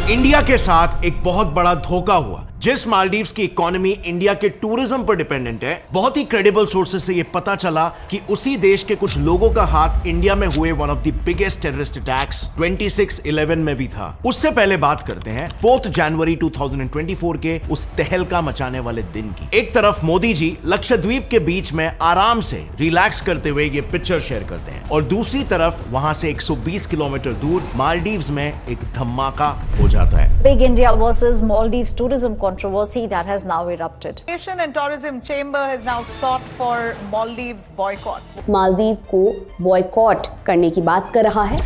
India के साथ एक बहुत बड़ा धोखा हुआ। जिस मालदीव्स की इकोनॉमी इंडिया के टूरिज्म पर डिपेंडेंट है, बहुत ही क्रेडिबल सोर्सेस से यह पता चला कि उसी देश के कुछ लोगों का हाथ इंडिया में हुए one of the biggest terrorist attacks 26/11 में भी था। उससे पहले बात करते हैं 4 जनवरी 2024 के उस तहलका मचाने वाले दिन की। एक तरफ मोदी जी लक्षद्वीप के बीच में आराम से रिलैक्स करते हुए ये पिक्चर शेयर करते हैं और दूसरी तरफ वहां से 120 किलोमीटर दूर मालदीव्स में एक धमाका हो जाता है। Big India versus Maldives tourism controversy that has now erupted. Nation and Tourism Chamber has now sought for Maldives boycott. Maldives को बॉयकॉट करने की बात कर रहा है।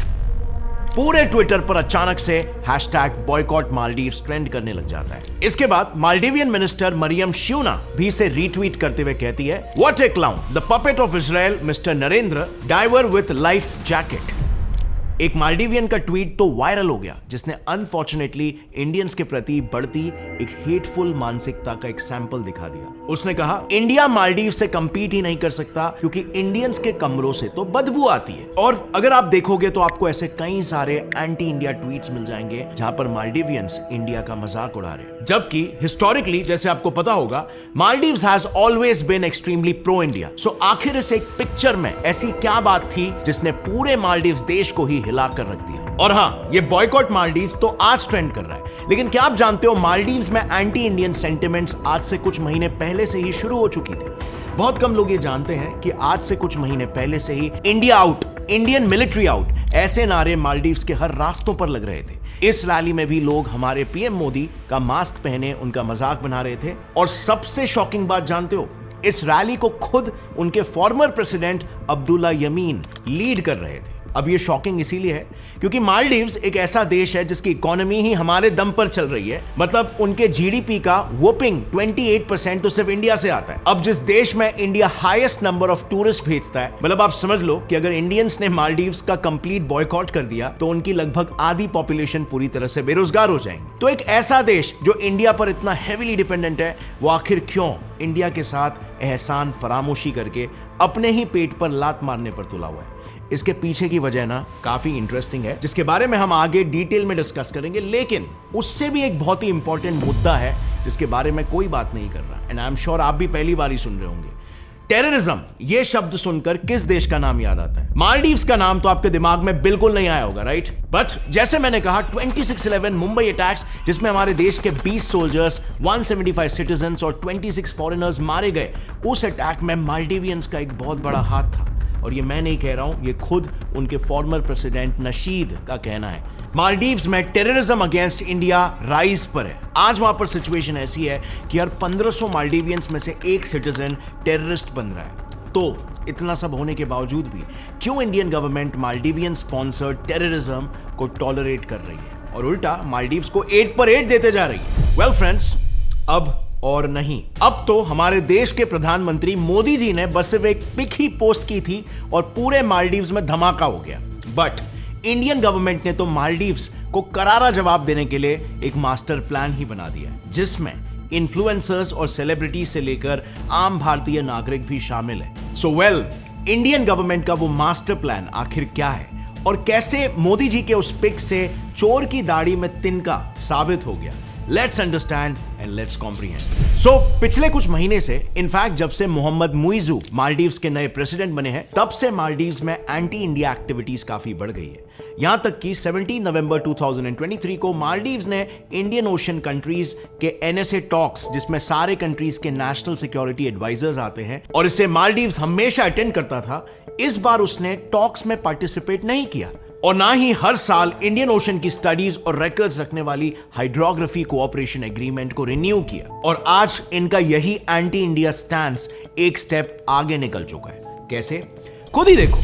पूरे ट्विटर पर अचानक से #boycott Maldives ट्रेंड करने लग जाता है। इसके बाद मालदीवियन मिनिस्टर मरियम श्यूना भी इसे रीट्वीट करते हुए कहती है, what a clown, the puppet of Israel mister Narendra diver with life jacket. एक मालदीवियन का ट्वीट तो वायरल हो गया, जिसने अनफॉर्चुनेटली इंडियंस के प्रति बढ़ती एक हेटफुल मानसिकता का एक सैंपल दिखा दिया। उसने कहा, इंडिया मालदीव से कंपीट ही नहीं कर सकता क्योंकि इंडियंस के कमरों से तो बदबू आती है। और अगर आप देखोगे तो आपको ऐसे कई सारे एंटी इंडिया ट्वीट्स मिल जाएंगे जहां पर मालदीवियंस इंडिया का मजाक उड़ा रहे हैं, जबकि हिस्टोरिकली जैसे आपको पता होगा Maldives has always been extremely pro India. So आखिर इस एक पिक्चर में ऐसी क्या बात थी जिसने पूरे मालदीव्स देश को ही हिला कर रख दिया। और हाँ, ये बॉयकॉट मालदीव्स तो आज ट्रेंड कर रहा है, लेकिन क्या आप जानते हो मालदीव्स में एंटी इंडियन सेंटिमेंट्स आज से कुछ महीने पहले से ही शुरू हो चुकी थी। बहुत कम लोग ये जानते हैं कि आज से कुछ महीने पहले से ही India out, Indian military out, ऐसे नारे मालदीव्स के हर रास्तों पर लग रहे थे। इस रैली में भी लोग हमारे पीएम मोदी का मास्क पहने उनका मजाक बना रहे थे। और सबसे शॉकिंग बात जानते हो, इस रैली को खुद उनके former president Abdullah Yamin lead कर रहे थे। अब ये शॉकिंग इसीलिए है क्योंकि मालदीव्स एक ऐसा देश है जिसकी इकोनॉमी ही हमारे दम पर चल रही है। मतलब उनके जीडीपी का वोपिंग 28% तो सिर्फ इंडिया से आता है। अब जिस देश में India highest number of tourist भेजता है, मतलब आप समझ लो कि अगर इंडियंस ने मालदीव्स का कंप्लीट बॉयकॉट कर दिया तो उनकी लगभग आधी पॉपुलेशन पूरी तरह से बेरोजगार हो जाएंगे। तो एक ऐसा देश जो इंडिया पर इतना हेवीली डिपेंडेंट है, वो आखिर क्यों इंडिया के साथ एहसान फरामोशी करके अपने ही पेट पर लात मारने पर तुला हुआ है? इसके पीछे की वजह ना काफी इंटरेस्टिंग है, जिसके बारे में हम आगे डिटेल में डिस्कस करेंगे। लेकिन उससे भी एक बहुत ही इंपॉर्टेंट मुद्दा है जिसके बारे में कोई बात नहीं कर रहा, एंड आई एम श्योर आप भी पहली बार ही सुन रहे होंगे। टेररिज्म, ये शब्द सुनकर किस देश का नाम याद आता है? मालदीव्स का नाम तो आपके दिमाग में बिल्कुल नहीं आया होगा, राइट? बट जैसे मैंने कहा, 26/11 मुंबई अटैक्स, जिसमें हमारे देश के 20 सोल्जर्स, 175 सिटीजन्स और 26 फॉरेनर्स मारे गए, उस अटैक में मालदीवियंस का एक बहुत बड़ा हाथ था। और ये मैं नहीं कह रहा हूं, ये खुद उनके फॉर्मर प्रेसिडेंट नशीद का कहना है। मालदीव्स में टेररिज्म अगेंस्ट इंडिया राइज पर है। आज वहां पर सिचुएशन ऐसी है कि हर 1500 मालदीवियंस में से एक सिटीजन टेररिस्ट बन रहा है। तो इतना सब होने के बावजूद भी क्यों Indian government Maldivian sponsored terrorism को टॉलरेट कर रही है और उल्टा मालदीव्स को 8 पर 8 देते जा रही है? वेल फ्रेंड्स, अब और नहीं, अब तो हमारे देश के प्रधानमंत्री मोदी जी ने बस सिर्फ एक पिक ही पोस्ट की थी और पूरे मालदीव्स में धमाका हो गया। बट इंडियन गवर्नमेंट ने तो मालदीव्स को करारा जवाब देने के लिए एक मास्टर प्लान ही बना दिया, जिसमें इन्फ्लुएंसर्स और सेलिब्रिटीज से लेकर आम भारतीय नागरिक भी शामिल है। सो वेल, इंडियन गवर्नमेंट का वो मास्टर प्लान आखिर क्या है और कैसे मोदी जी के उस पिक से चोर की दाढ़ी में तिनका साबित हो गया? Let's understand and let's comprehend. So पिछले कुछ महीने से, इनफैक्ट जब से मोहम्मद मुइजू मालदीव्स के नए प्रेसिडेंट बने हैं, तब से मालदीव्स में एंटी इंडिया एक्टिविटीज काफी बढ़ गई है। यहां तक कि 17 नवंबर 2023 को मालदीव्स ने इंडियन ओशन कंट्रीज के NSA टॉक्स, जिसमें सारे कंट्रीज के नेशनल सिक्योरिटी एडवाइजर्स आते हैं और इसे मालदीव्स हमेशा अटेंड करता था, इस बार उसने टॉक्स में पार्टिसिपेट नहीं किया और ना ही हर साल इंडियन ओशन की स्टडीज और रिकॉर्ड्स रखने वाली हाइड्रोग्राफी कोऑपरेशन एग्रीमेंट को रिन्यू किया। और आज इनका यही एंटी इंडिया स्टैंस एक स्टेप आगे निकल चुका है। कैसे? खुद ही देखो।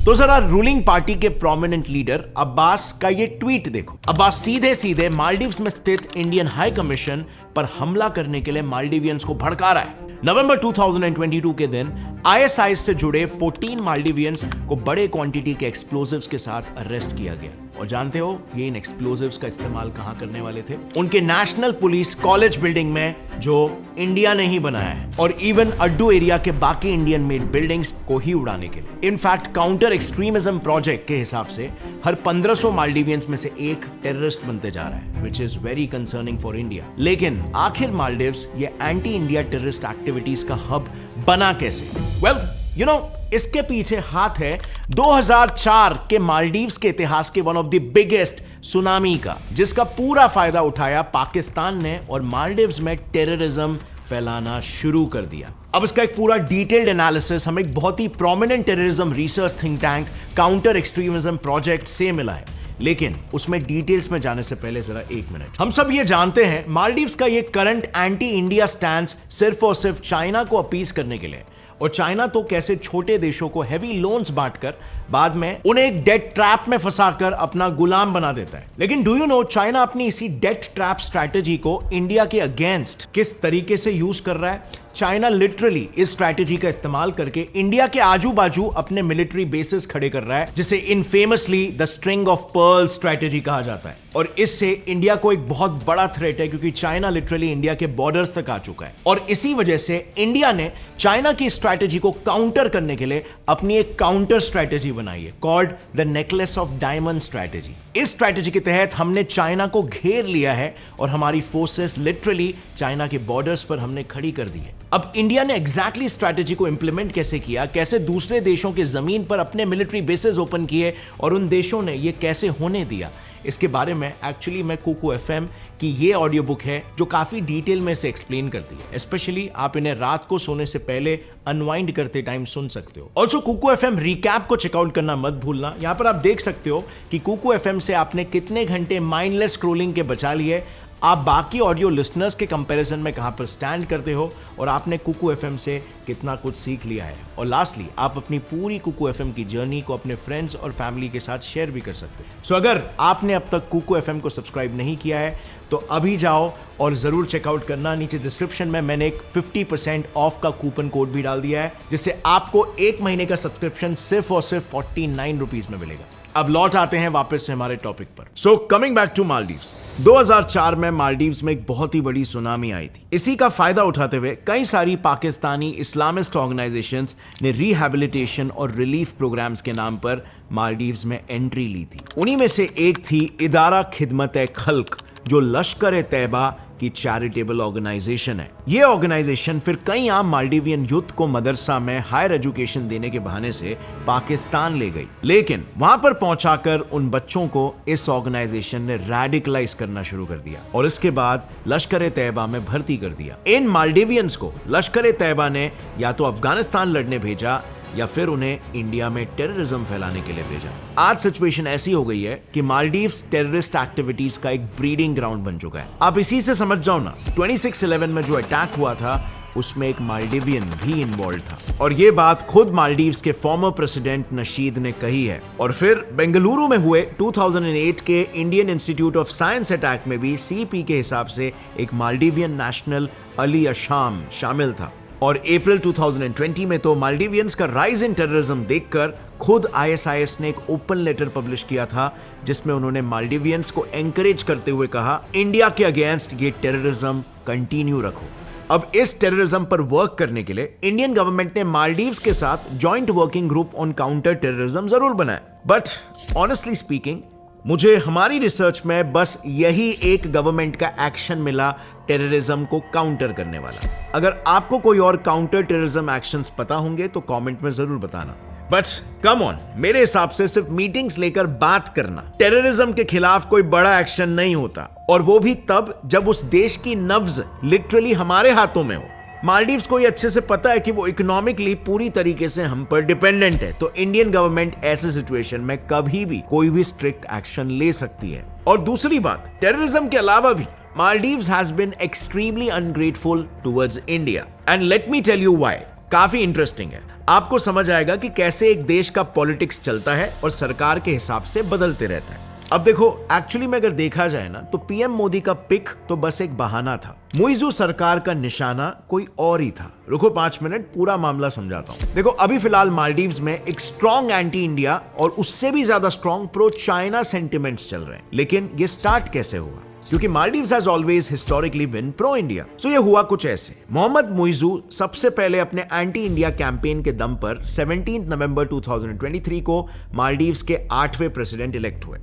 तो जरा रूलिंग पार्टी के प्रोमिनेंट लीडर अब्बास का ये ट्वीट देखो। अब्बास सीधे सीधे मालदीव्स में स्थित इंडियन हाई कमीशन पर हमला करने के लिए मालदीवियंस को भड़का रहा है। नवंबर 2022 के दिन ISIS से जुड़े 14 मालदीवियंस को बड़े क्वांटिटी के एक्सप्लोजिव्स के साथ अरेस्ट किया गया। और जानते हो ये इन एक्सप्लोजिव्स का इस्तेमाल कहां करने वाले थे? उनके नेशनल पुलिस कॉलेज बिल्डिंग में, जो इंडिया ने ही बनाया है, और इवन अड्डू एरिया के बाकी इंडियन मेड बिल्डिंग्स को ही उड़ाने के लिए। इनफैक्ट काउंटर एक्सट्रीमिज्म प्रोजेक्ट के हिसाब से हर 1500 मालदीवियंस में से एक टेररिस्ट बनते जा रहा है, which is very concerning for India. लेकिन आखिर मालदीव्स ये एंटी इंडिया टेररिस्ट एक्टिविटीज का हब बना कैसे? वेल, यू नो, इसके पीछे हाथ है 2004 के मालदीव्स के इतिहास के one of the biggest tsunami का, जिसका पूरा फायदा उठाया पाकिस्तान ने और मालदीव्स में टेररिज्म फैलाना शुरू कर दिया। अब इसका एक पूरा डिटेल्ड एनालिसिस हमें एक बहुत ही prominent terrorism research think tank counter extremism project से मिला है, लेकिन उसमें डिटेल्स में जाने से पहले जरा एक मिनट। हम सब ये जानते हैं मालदीव्स का ये करंट एंटी इंडिया स्टैंड सिर्फ और सिर्फ चाइना को अपीज करने के लिए, और चाइना तो कैसे छोटे देशों को हैवी लोन्स बांटकर बाद में उन्हें एक डेट ट्रैप में फंसाकर अपना गुलाम बना देता है। लेकिन डू यू नो, चाइना अपनी इसी डेट ट्रैप स्ट्रैटेजी को इंडिया के अगेंस्ट किस तरीके से यूज कर रहा है? चाइना लिटरली इस स्ट्रैटेजी का इस्तेमाल करके इंडिया के आजू बाजू अपने मिलिट्री बेसिस खड़े कर रहा है, जिसे infamously the string of pearl strategy कहा जाता है। और इससे इंडिया को एक बहुत बड़ा थ्रेट है, क्योंकि चाइना लिटरली इंडिया के बॉर्डर्स तक आ चुका है। और इसी वजह से इंडिया ने चाइना की स्ट्रैटेजी को काउंटर करने के लिए अपनी एक काउंटर स्ट्रैटेजी बनाई है, called the necklace of diamond strategy. इस स्ट्रैटेजी के तहत हमने चाइना को घेर लिया है और हमारी फोर्सेस लिटरली चाइना के बॉर्डर्स पर हमने खड़ी कर दी है। अब इंडिया ने एग्जैक्टली स्ट्रैटेजी को इंप्लीमेंट कैसे किया, कैसे दूसरे देशों के जमीन पर अपने मिलिट्री बेसेस ओपन किए और उन देशों ने ये कैसे होने दिया, इसके बारे में एक्चुअली मैं कुकू एफएम की ये ऑडियो बुक है जो काफी डिटेल में से एक्सप्लेन करती है। स्पेशली आप इन्हें रात को सोने से पहले अनवाइंड करते टाइम सुन सकते हो। ऑल्सो कुकू एफएम रिकैप को चेकआउट करना मत भूलना। यहां पर आप देख सकते हो कि कुकू एफएम से आपने कितने घंटे माइंडलेस स्क्रोलिंग के बचा लिए, आप बाकी ऑडियो लिसनर्स के कंपैरिजन में कहां पर स्टैंड करते हो, और आपने कुकू एफएम से कितना कुछ सीख लिया है। और लास्टली आप अपनी पूरी कुकू एफएम की जर्नी को अपने फ्रेंड्स और फैमिली के साथ शेयर भी कर सकते हो। सो अगर आपने अब तक कुकू एफएम को सब्सक्राइब नहीं किया है तो अभी जाओ और जरूर चेकआउट करना। नीचे डिस्क्रिप्शन में मैंने एक 50% ऑफ का कूपन कोड भी डाल दिया है, जिससे आपको 1 महीने का सब्सक्रिप्शन सिर्फ और सिर्फ 49 रुपीज में मिलेगा। अब लौट आते हैं वापस से हमारे टॉपिक पर। So coming back to Maldives, 2004 में मालदीव्स में एक बहुत ही बड़ी सुनामी आई थी। इसी का फायदा उठाते हुए कई सारी पाकिस्तानी इस्लामिस्ट ऑर्गेनाइजेशंस ने रिहैबिलिटेशन और रिलीफ प्रोग्राम्स के नाम पर मालदीव्स में एंट्री ली थी। उन्हीं में से एक थी इदारा खिदमत-ए-खल्क, जो लश्कर-ए-तैयबा की चैरिटेबल ऑर्गेनाइजेशन है। यह ऑर्गेनाइजेशन फिर कई आम मालदीवियन यूथ को मदरसा में हायर एजुकेशन देने के बहाने से पाकिस्तान ले गई, लेकिन वहां पर पहुंचाकर उन बच्चों को इस ऑर्गेनाइजेशन ने रेडिकलाइज करना शुरू कर दिया और इसके बाद लश्कर-ए-तैयबा में भर्ती कर दिया। इन मालदीवियंस को लश्कर-ए-तैयबा ने या तो अफगानिस्तान लड़ने भेजा या फिर उन्हें इंडिया में टेररिज्म फैलाने के लिए भेजा। आज सिचुएशन ऐसी हो गई है कि मालदीव्स टेररिस्ट एक्टिविटीज का एक ब्रीडिंग ग्राउंड बन चुका है। आप इसी से समझ जाओ ना, 26/11 में जो अटैक हुआ था उसमें एक मालदीवियन भी इन्वॉल्व था, और ये बात खुद मालदीव्स के फॉर्मर प्रेसिडेंट नशीद ने कही है। और फिर बेंगलुरु में हुए 2008 के Indian institute of science attack में भी सीपी के हिसाब से एक मालदीवियन नेशनल अली अशाम शामिल था। और अप्रैल 2020 में तो मालदीवियंस का राइज इन टेररिज्म देखकर खुद ISIS ने एक ओपन लेटर पब्लिश किया था, जिसमें उन्होंने मालदीवियंस को एनकरेज करते हुए कहा, इंडिया के अगेंस्ट ये टेररिज्म कंटिन्यू रखो। अब इस टेररिज्म पर वर्क करने के लिए इंडियन गवर्नमेंट ने मालदीव्स के साथ joint working group on counter terrorism जरूर बनाया, बट ऑनेस्टली स्पीकिंग मुझे हमारी रिसर्च में बस यही एक गवर्नमेंट का एक्शन मिला टेररिज्म को काउंटर करने वाला। अगर आपको कोई और काउंटर टेररिज्म एक्शंस पता होंगे तो कमेंट में जरूर बताना। बट कम ऑन, मेरे हिसाब से सिर्फ मीटिंग्स लेकर बात करना टेररिज्म के खिलाफ कोई बड़ा एक्शन नहीं होता, और वो भी तब जब उस देश की नब्ज लिटरली हमारे हाथों में हो। मालदीव्स को ये अच्छे से पता है कि वो इकोनॉमिकली पूरी तरीके से हम पर डिपेंडेंट है, तो इंडियन गवर्नमेंट ऐसे सिचुएशन में कभी भी कोई भी स्ट्रिक्ट एक्शन ले सकती है। और दूसरी बात, टेररिज्म के अलावा भी Maldives has been extremely ungrateful towards India, and let me tell you why. काफी इंटरेस्टिंग है, आपको समझ आएगा कि कैसे एक देश का पॉलिटिक्स चलता है और सरकार के हिसाब से बदलते रहता है। अब देखो, एक्चुअली में अगर देखा जाए ना, तो पीएम मोदी का पिक तो बस एक बहाना था। मुइज़ू सरकार का निशाना कोई और ही था। रुको 5 मिनट, पूरा मामला समझाता हूं। देखो, अभी फिलहाल मालदीव्स में एक स्ट्रॉन्ग एंटी इंडिया और उससे भी ज्यादा स्ट्रॉन्ग प्रो चाइना सेंटिमेंट्स चल रहे हैं। लेकिन ये स्टार्ट कैसे हुआ? क्योंकि Maldives has always historically been pro India. So ये हुआ कुछ ऐसे। मोहम्मद मुइज़ू सबसे पहले अपने एंटी इंडिया कैंपेन के दम पर 17 नवंबर 2023 को मालदीव्स के 8वें प्रेसिडेंट इलेक्ट हुए।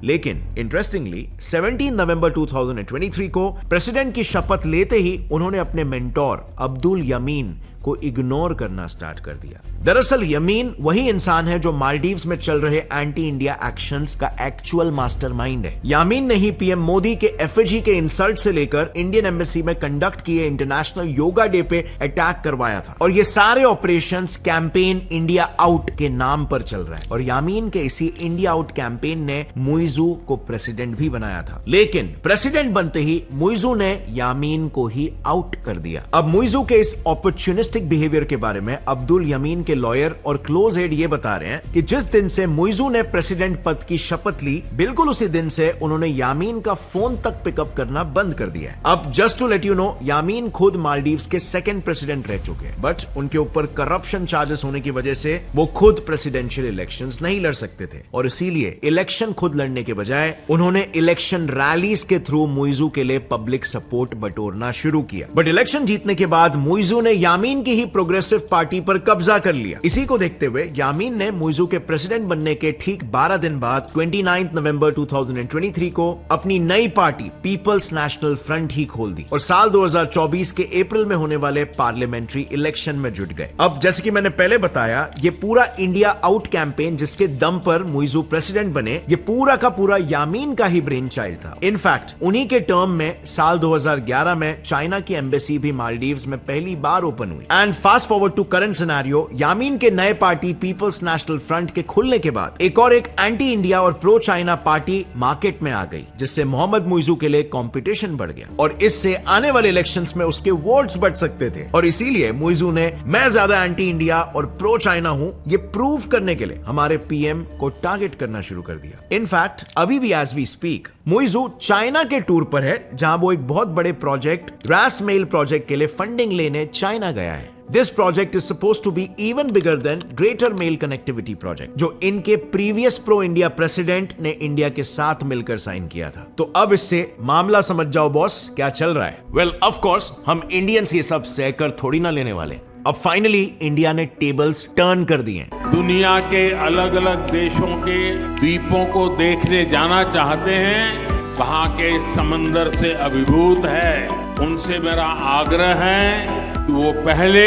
लेकिन इंटरेस्टिंगली 17 नवंबर 2023 को प्रेसिडेंट की शपथ लेते ही उन्होंने अपने मेंटोर अब्दुल यमीन को इग्नोर करना स्टार्ट कर दिया। दरअसल यमीन वही इंसान है जो मालदीव्स में चल रहे एंटी इंडिया एक्शंस का एक्चुअल मास्टरमाइंड है। यामीन ने ही पीएम मोदी के एफएजी के इंसल्ट से लेकर इंडियन एम्बेसी में कंडक्ट किए इंटरनेशनल योगा डे पे अटैक करवाया था। और ये सारे ऑपरेशंस कैंपेन इंडिया आउट के नाम पर चल रहा है। और यामीन के इसी इंडिया आउट कैंपेन ने मुइज़ू को प्रेसिडेंट भी बनाया था। लेकिन प्रेसिडेंट बनते ही मुइज़ू ने यामीन को ही आउट कर दिया। अब मुइज़ू के इस अपॉर्चुनिस्टिक बिहेवियर के बारे में अब्दुल यमीन के लॉयर और क्लोज एड ये बता रहे हैं कि जिस दिन से मुइज़ू ने प्रेसिडेंट पद की शपथ ली, बिल्कुल उसी दिन से उन्होंने यामीन का फोन तक पिकअप करना बंद कर दिया है। अब just to let you know, Yameen खुद मालदीव्स के सेकंड प्रेसिडेंट रह चुके हैं, बट उनके ऊपर करप्शन चार्जेस होने की वजह से वो खुद प्रेसिडेंशियल इलेक्शंस नहीं लड़ सकते थे। और इसीलिए इलेक्शन खुद लड़ने के बजाय उन्होंने इलेक्शन रैलीज के थ्रू मुइज़ू के लिए पब्लिक सपोर्ट बटोरना शुरू किया। बट इलेक्शन जीतने के बाद मुइज़ू ने यामीन की ही प्रोग्रेसिव पार्टी पर कब्जा कर लिया। इसी को देखते हुए यामीन ने मुइज़ू के प्रेसिडेंट बनने के ठीक 12 दिन बाद 29 नवंबर 2023 को अपनी नई पार्टी पीपल्स नेशनल फ्रंट ही खोल दी और साल 2024 के अप्रैल में होने वाले पार्लियामेंट्री इलेक्शन में जुट गए। अब जैसे कि मैंने पहले बताया, ये पूरा इंडिया आउट कैंपेन जिसके दम पर मुइज़ू प्रेसिडेंट बने, ये पूरा का पूरा यामीन का ही ब्रेन चाइल्ड था। इनफैक्ट उन्हीं के टर्म में साल 2011 में चाइना की एम्बेसी भी मालदीव्स में पहली बार ओपन हुई। And fast forward to current scenario, Yameen के नए पार्टी पीपल्स नेशनल फ्रंट के खुलने के बाद एक एंटी इंडिया और प्रो चाइना पार्टी मार्केट में आ गई, जिससे मोहम्मद मुइज़ू के लिए कंपटीशन बढ़ गया और इससे आने वाले इलेक्शंस में उसके वोट्स बढ़ सकते थे। और इसीलिए मुइज़ू ने मैं ज्यादा एंटी इंडिया और प्रो चाइना हूं ये प्रूव करने के लिए हमारे पीएम को टारगेट करना शुरू कर दिया। इनफैक्ट अभी भी as we speak Muizzu China के टूर पर है, जहां वो एक बहुत बड़े प्रोजेक्ट रास मेल प्रोजेक्ट के लिए फंडिंग लेने चाइना गया है। This project is supposed to be even bigger than Greater Mail Connectivity Project, जो इनके प्रीवियस प्रो इंडिया प्रेसिडेंट ने इंडिया के साथ मिलकर साइन किया था। तो अब इससे मामला समझ जाओ बॉस, क्या चल रहा है। वेल, ऑफ कोर्स हम इंडियंस ये सब सहकर थोड़ी ना लेने वाले। अब फाइनली इंडिया ने टेबल्स टर्न कर दिए हैं। दुनिया के अलग अलग देशों के द्वीपों को देखने जाना चाहते हैं, वहां के समंदर से अभिभूत है, उनसे मेरा आग्रह है कि वो पहले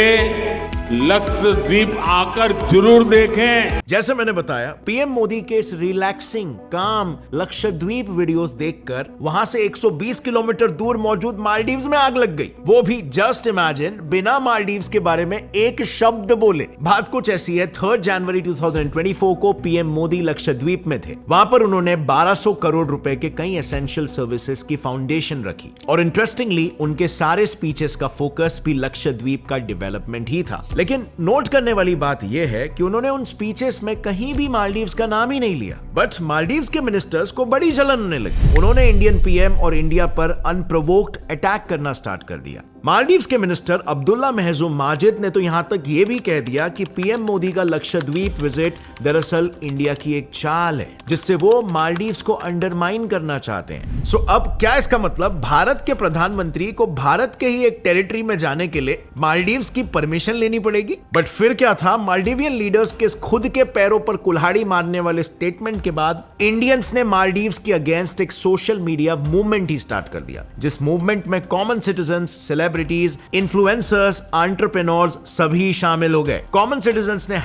लक्षद्वीप आकर जरूर देखें। जैसे मैंने बताया, पीएम मोदी के इस रिलैक्सिंग काम लक्षद्वीप वीडियोस देखकर वहां से 120 किलोमीटर दूर मौजूद मालदीव्स में आग लग गई। वो भी जस्ट इमेजिन, बिना मालदीव्स के बारे में एक शब्द बोले। बात कुछ ऐसी है, 3 जनवरी 2024 को पीएम मोदी लक्षद्वीप में थे। वहां पर उन्होंने 1200 करोड़ रुपए के कई एसेंशियल सर्विसेज की फाउंडेशन रखी और इंटरेस्टिंगली उनके सारे स्पीचेस का फोकस भी लक्षद्वीप का डेवलपमेंट ही था। लेकिन नोट करने वाली बात यह है कि उन्होंने उन स्पीचेस में कहीं भी मालदीव्स का नाम ही नहीं लिया। बट मालदीव्स के मिनिस्टर्स को बड़ी जलन होने लगी। उन्होंने इंडियन पीएम और इंडिया पर अनप्रोवोक्ड अटैक करना स्टार्ट कर दिया। मालदीव्स के मिनिस्टर अब्दुल्ला महजूम माजिद ने तो यहां तक यह भी कह दिया कि पीएम मोदी का लक्षद्वीप विजिट दरअसल इंडिया की एक चाल है, जिससे वो मालदीव्स को अंडरमाइन करना चाहते हैं। सो अब क्या इसका मतलब, भारत के प्रधानमंत्री को भारत के ही एक टेरिटरी में जाने के लिए मालदीव्स की परमिशन लेनी पड़ेगी? बट फिर क्या था, मालदीवियन लीडर्स के खुद के पैरों पर कुल्हाड़ी मारने वाले स्टेटमेंट के बाद इंडियंस ने मालदीव्स के अगेंस्ट एक सोशल मीडिया मूवमेंट ही स्टार्ट कर दिया, जिस मूवमेंट में common citizens, celebrities, influencers, entrepreneurs सभी शामिल हो गए। कॉमन सिटीजंस ने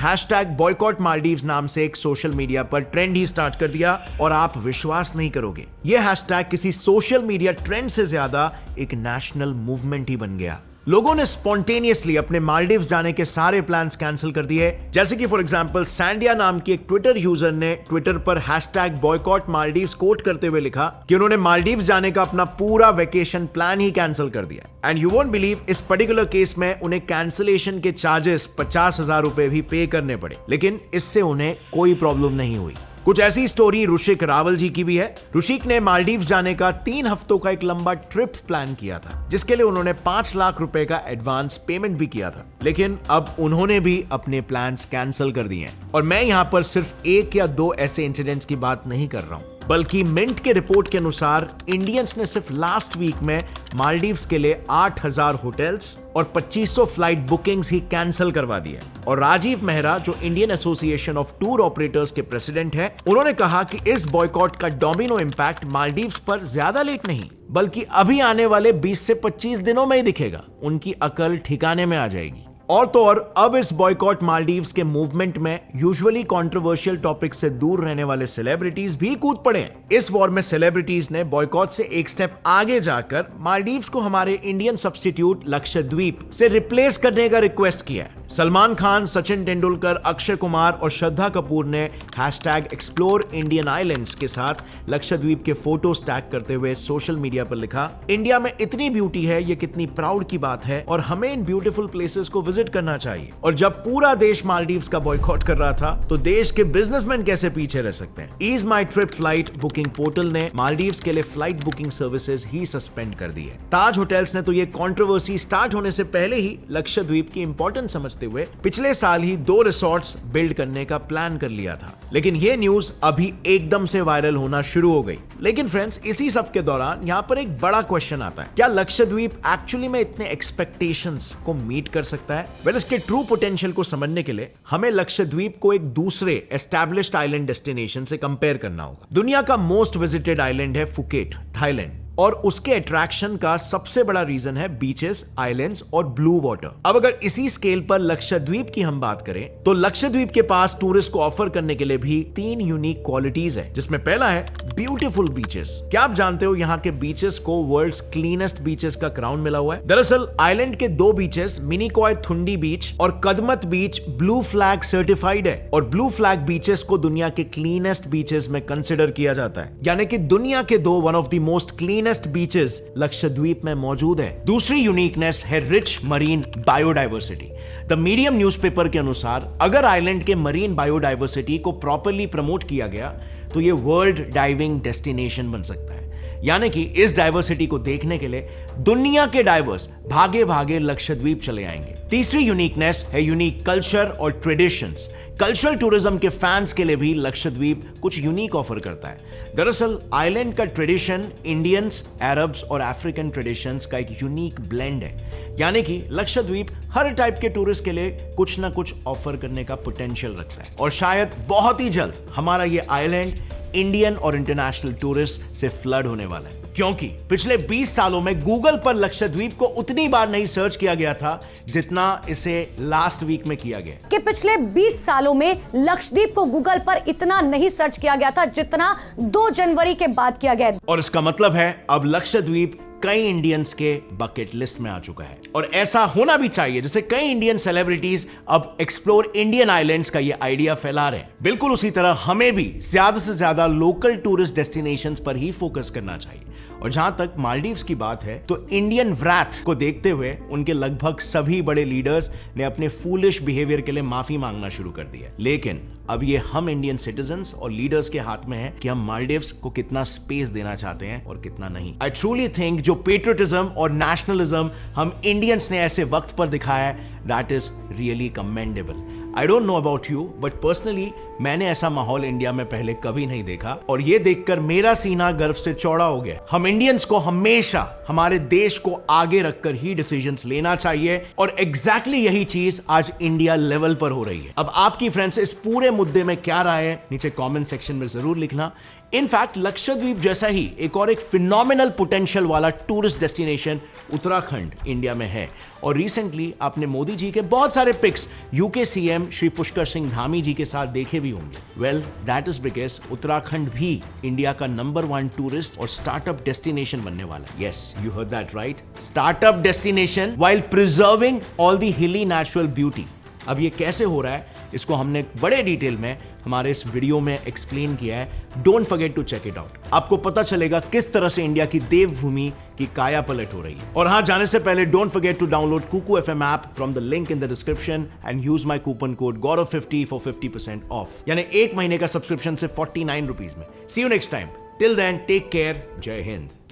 #बॉयकॉट मालदीव्स नाम से एक सोशल मीडिया पर ट्रेंड ही स्टार्ट कर दिया और आप विश्वास नहीं करोगे, यह हैशटैग किसी सोशल मीडिया ट्रेंड से ज्यादा एक नेशनल मूवमेंट ही बन गया। लोगों ने स्पॉन्टेनियसली अपने मालदीव्स जाने के सारे प्लान्स कैंसिल कर दिए। जैसे कि फॉर एग्जांपल सैंडिया नाम की एक ट्विटर यूजर ने ट्विटर पर #बॉयकॉट मालदीव्स कोट करते हुए लिखा कि उन्होंने मालदीव्स जाने का अपना पूरा वेकेशन प्लान ही कैंसिल कर दिया। एंड यू वोंट बिलीव, इस पर्टिकुलर केस में उन्हें कैंसिलेशन के चार्जेस 50,000 रुपए भी पे करने पड़े, लेकिन इससे उन्हें कोई प्रॉब्लम नहीं हुई। कुछ ऐसी स्टोरी ऋषिक रावल जी की भी है। ऋषिक ने मालदीव्स जाने का 3 हफ्तों का एक लंबा ट्रिप प्लान किया था, जिसके लिए उन्होंने 5 लाख रुपए का एडवांस पेमेंट भी किया था। लेकिन अब उन्होंने भी अपने प्लान्स कैंसिल कर दिए हैं। और मैं यहां पर सिर्फ 1 या 2 ऐसे इंसिडेंट्स की बात नहीं कर रहा हूं, बल्कि मिंट के रिपोर्ट के अनुसार इंडियंस ने सिर्फ लास्ट वीक में मालदीव्स के लिए 8000 होटल्स और 2500 फ्लाइट बुकिंग्स ही कैंसिल करवा दी है। और राजीव मेहरा, जो Indian association of tour operators के प्रेसिडेंट हैं, उन्होंने कहा कि इस बॉयकॉट का डोमिनो इंपैक्ट मालदीव्स पर ज्यादा लेट नहीं, बल्कि अभी आने वाले 20 से 25 दिनों में ही दिखेगा। उनकी अकल ठिकाने में आ जाएगी। और तो और अब इस बॉयकॉट मालदीव्स के मूवमेंट में यूजुअली कंट्रोवर्शियल टॉपिक से दूर रहने वाले सेलिब्रिटीज भी कूद पड़े हैं। इस वॉर में सेलिब्रिटीज ने बॉयकॉट से एक स्टेप आगे जाकर मालदीव्स को हमारे इंडियन सब्स्टिट्यूट लक्षद्वीप से रिप्लेस करने का रिक्वेस्ट किया है। सलमान खान, सचिन तेंदुलकर, अक्षय कुमार और श्रद्धा कपूर ने #एक्सप्लोर इंडियन आइलैंड्स के साथ लक्षद्वीप के फोटोज टैग करते हुए सोशल मीडिया पर लिखा, इंडिया में इतनी ब्यूटी है, ये कितनी प्राउड की बात है और हमें इन ब्यूटीफुल प्लेसेस को विजिट करना चाहिए। और जब पूरा देश मालदीव्स का बॉयकॉट कर रहा था, तो देश के बिजनेसमैन कैसे पीछे रह सकते हैं। ईज माई ट्रिप फ्लाइट बुकिंग पोर्टल ने मालदीव्स के लिए फ्लाइट बुकिंग सर्विसेज ही सस्पेंड कर दी है। ताज होटल्स ने तो ये कंट्रोवर्सी स्टार्ट होने से पहले ही लक्षद्वीप की इंपॉर्टेंस समझते हुए पिछले साल ही 2 रिसोर्ट्स बिल्ड करने का प्लान कर लिया था। लेकिन ये न्यूज अभी एकदम से वायरल होना शुरू हो गई। लेकिन फ्रेंड्स, इसी सब के दौरान यहाँ पर एक बड़ा क्वेश्चन आता है, क्या लक्षद्वीप एक्चुअली में इतने एक्सपेक्टेशंस को मीट कर सकता है? वेल, इसके ट्रू पोटेंशियल को समझने के लिए हमें लक्षद्वीप को एक दूसरे एस्टैब्लिश्ड आइलैंड डेस्टिनेशन से कंपेयर करना होगा। दुनिया का मोस्ट विजिटेड आइलैंड है फुकेट, थाईलैंड, और उसके अट्रैक्शन का सबसे बड़ा रीजन है बीचेस, आइलैंड्स और ब्लू वाटर। अब अगर इसी स्केल पर लक्षद्वीप की हम बात करें, तो लक्षद्वीप के पास टूरिस्ट को ऑफर करने के लिए भी 3 यूनिक क्वालिटीज है, जिसमें पहला है ब्यूटीफुल बीचेस। क्या आप जानते हो यहाँ के बीचेस को वर्ल्ड्स क्लीनेस्ट बीचेस का क्राउन मिला हुआ है? दरअसल आइलैंड के 2 बीचेस, मिनिकॉय थुंडी बीच और कदमत बीच, ब्लू फ्लैग सर्टिफाइड है। और ब्लू फ्लैग बीचेस को दुनिया के क्लीनेस्ट बीचेस में कंसिडर किया जाता है, यानी कि दुनिया के 2 one of the most cleanest beaches Lakshadweep में मौजूद है। दूसरी यूनिकनेस है rich marine biodiversity. The medium newspaper के अनुसार अगर आइलैंड के मरीन बायोडाइवर्सिटी को प्रॉपर्ली प्रमोट किया गया, तो ये वर्ल्ड डाइविंग डेस्टिनेशन बन सकता है। यानी कि इस डाइवर्सिटी को देखने के लिए दुनिया के डाइवर्स भागे भागे लक्षद्वीप चले आएंगे। तीसरी यूनिकनेस है यूनिक कल्चर और ट्रेडिशंस। कल्चरल टूरिज्म के फैंस के लिए भी लक्षद्वीप कुछ यूनिक ऑफर करता है। दरअसल आइलैंड का ट्रेडिशन इंडियंस, अरब्स और अफ्रीकन ट्रेडिशंस का एक यूनिक ब्लेंड है। यानी कि लक्षद्वीप हर टाइप के टूरिस्ट के लिए कुछ ना कुछ ऑफर करने का पोटेंशियल रखता है। और शायद बहुत ही जल्द हमारा ये आइलैंड इंडियन और इंटरनेशनल टूरिस्ट से फ्लड होने वाला है, क्योंकि पिछले 20 सालों में गूगल पर लक्षद्वीप को उतनी बार नहीं सर्च किया गया था जितना इसे लास्ट वीक में किया गया। कि पिछले 20 सालों में लक्षद्वीप को गूगल पर इतना नहीं सर्च किया गया था जितना 2 जनवरी के बाद किया गया। और इसका मतलब है अब लक्षद्वीप कई इंडियंस के बकेट लिस्ट में आ चुका है। और ऐसा होना भी चाहिए, जैसे कई इंडियन सेलिब्रिटीज अब एक्सप्लोर इंडियन आइलैंड्स का ये आइडिया फैला रहे हैं। बिल्कुल उसी तरह हमें भी ज्यादा से ज्यादा लोकल टूरिस्ट डेस्टिनेशंस पर ही फोकस करना चाहिए। और जहां तक मालदीव्स की बात है, तो इंडियन व्रैथ को देखते हुए उनके लगभग सभी बड़े लीडर्स ने अपने फूलिश बिहेवियर के लिए माफी मांगना शुरू कर दिया। लेकिन अब ये हम इंडियन सिटीजंस और लीडर्स के हाथ में है कि हम मालदीव्स को कितना स्पेस देना चाहते हैं और कितना नहीं। आई ट्रूली थिंक जो पेट्रियटिज्म और नेशनलिज्म हम इंडियंस ने ऐसे वक्त पर दिखाया है, that is really commendable. I don't know about you, but personally मैंने ऐसा माहौल इंडिया में पहले कभी नहीं देखा, और ये देखकर मेरा सीना गर्व से चौड़ा हो गया। हम इंडियंस को हमेशा हमारे देश को आगे रखकर ही डिसीजंस लेना चाहिए, और एग्जैक्टली यही चीज आज इंडिया लेवल पर हो रही है। अब आपकी फ्रेंड्स इस पूरे मुद्दे में क्या राय है, नीचे कमेंट सेक्शन में जरूर लिखना। इनफैक्ट लक्षद्वीप जैसा ही एक फिनोमिनल पोटेंशियल वाला टूरिस्ट डेस्टिनेशन उत्तराखंड इंडिया में है, और रिसेंटली आपने मोदी जी के बहुत सारे pics UK CM Shri Pushkar Singh Dhami ji के साथ देखे भी होंगे। Well, that is because Uttarakhand भी इंडिया का नंबर 1 टूरिस्ट और स्टार्टअप डेस्टिनेशन बनने वाला है। Yes, you heard that right, startup destination while preserving all the hilly natural beauty. अब ये कैसे हो रहा है इसको हमने बड़े डिटेल में हमारे इस वीडियो में एक्सप्लेन किया है। Don't forget to check it out. आपको पता चलेगा किस तरह से इंडिया की देवभूमि की काया पलट हो रही है। और हाँ, जाने से पहले don't forget to download Kuku FM app from the link in the description and use my coupon code GAURAV50 for 50% off, यानी 1 महीने का सब्सक्रिप्शन से 49 रुपीज में। See you next time. Till then take care. जय हिंद।